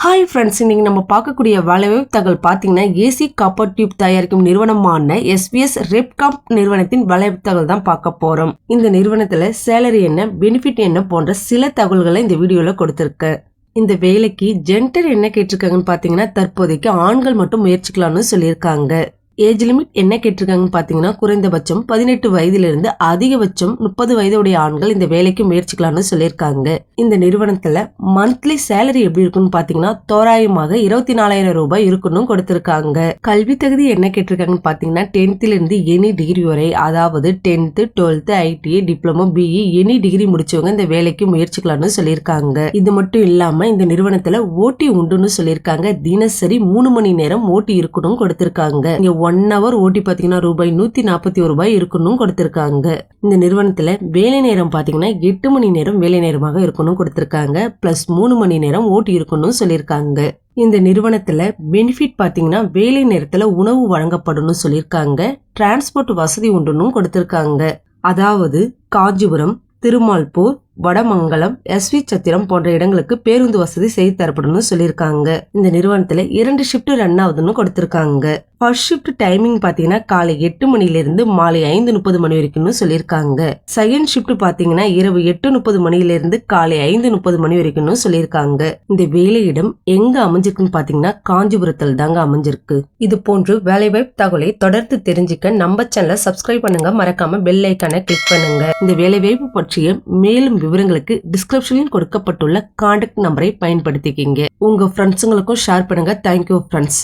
Hi friends, இன்னைக்கு நம்ம பார்க்கக்கூடிய வேலைவாய்ப்பு தகவல் பார்த்தீங்கன்னா ஏசி காப்பர் டியூப் தயாரிக்கும் நிறுவனமான எஸ்விஎஸ் ரெப்காம் நிறுவனத்தின் வேலைவாய்ப்பு தகவல் தான் பார்க்க போறோம். இந்த நிறுவனத்துல சேலரி என்ன, பெனிஃபிட் என்ன போன்ற சில தகவல்களை இந்த வீடியோல கொடுத்திருக்கேன். இந்த வேலைக்கு ஜெண்டர் என்ன கேட்டிருக்காங்கன்னு பாத்தீங்கன்னா தற்போதைக்கு ஆண்கள் மட்டும் முயற்சிக்கலாம்னு சொல்லியிருக்காங்க. ஏஜ் லிமிட் என்ன கேட்டிருக்காங்கன்னு பாத்தீங்கன்னா குறைந்தபட்சம் 18 வயதிலிருந்து அதிகபட்சம் 30 வயதுடைய ஆண்கள் இந்த வேலைக்கு முயற்சிக்கலாம்னு சொல்லியிருக்காங்க. இந்த நிறுவனத்துல மந்த்லி சேலரி எப்படி இருக்குன்னு பாத்தீங்கன்னா தோராயமாக 24,000 ரூபாய் இருக்குன்னு கொடுத்திருக்காங்க. கல்வி தகுதி என்ன கேட்டிருக்காங்கன்னு பாத்தீங்கன்னா 10th இருந்து எனி டிகிரி வரை, அதாவது 10th 12th ITI diploma BE any degree முடிச்சவங்க இந்த வேலைக்கு முயற்சிக்கலாம்னு சொல்லியிருக்காங்க. இது மட்டும் இல்லாம இந்த நிறுவனத்துல ஓட்டி உண்டுன்னு சொல்லியிருக்காங்க. தினசரி 3 மணி நேரம் ஓட்டி இருக்கணும் கொடுத்திருக்காங்க. 1 hour ஓட்டி பாத்தீங்கன்னா ரூபாய் 141 ரூபாய் இருக்கணும் கொடுத்திருக்காங்க. இந்த நிறுவனத்துல வேலை நேரம் பாத்தீங்கன்னா 8 மணி நேரம் வேலை நேரமாக இருக்கணும் கொடுத்திருக்காங்க. பிளஸ் 3 மணி நேரம் ஓட்டி இருக்கணும் சொல்லியிருக்காங்க. இந்த நிறுவனத்துல பெனிஃபிட் பாத்தீங்கன்னா வேலை நேரத்துல உணவு வழங்கப்படும் சொல்லியிருக்காங்க. டிரான்ஸ்போர்ட் வசதி உண்டுன்னு கொடுத்திருக்காங்க. அதாவது காஞ்சிபுரம், திருமால்பூர், வடமங்கலம், எஸ்வி சத்திரம் போன்ற இடங்களுக்கு பேருந்து வசதி செய்து தரப்படும் சொல்லியிருக்காங்க. இந்த நிறுவனத்துல 2 ஷிப்ட் ரன் ஆகுதுன்னு கொடுத்திருக்காங்க. ஃபர்ஸ்ட் ஷிப்ட் டைமிங் பாத்தீங்கன்னா காலை 8 மணிலிருந்து மாலை 5:30 மணி வரைக்கும் சொல்லியிருக்காங்க. செகண்ட் ஷிப்ட் பாத்தீங்கன்னா இரவு 8:30 மணிலிருந்து காலை 5:30 மணி வரைக்கும் சொல்லியிருக்காங்க. இந்த வேலையிடம் எங்க அமைஞ்சிருக்குன்னு பாத்தீங்கன்னா காஞ்சிபுரத்தில் தாங்க அமைஞ்சிருக்கு. இது போன்று வேலைவாய்ப்பு தகவலை தொடர்ந்து தெரிஞ்சுக்க நம்ம சேனலை சப்ஸ்கிரைப் பண்ணுங்க, மறக்காம பெல் ஐக்கானை கிளிக் பண்ணுங்க. இந்த வேலைவாய்ப்பு பற்றிய மேலும் விவரங்களுக்கு டிஸ்கிரிப்ஷனில் கொடுக்கப்பட்டுள்ள கான்டாக்ட் நம்பரை பயன்படுத்திக்கிங்க. உங்க ஃப்ரெண்ட்ஸுங்களுக்கும் ஷேர் பண்ணுங்க. Thank you friends.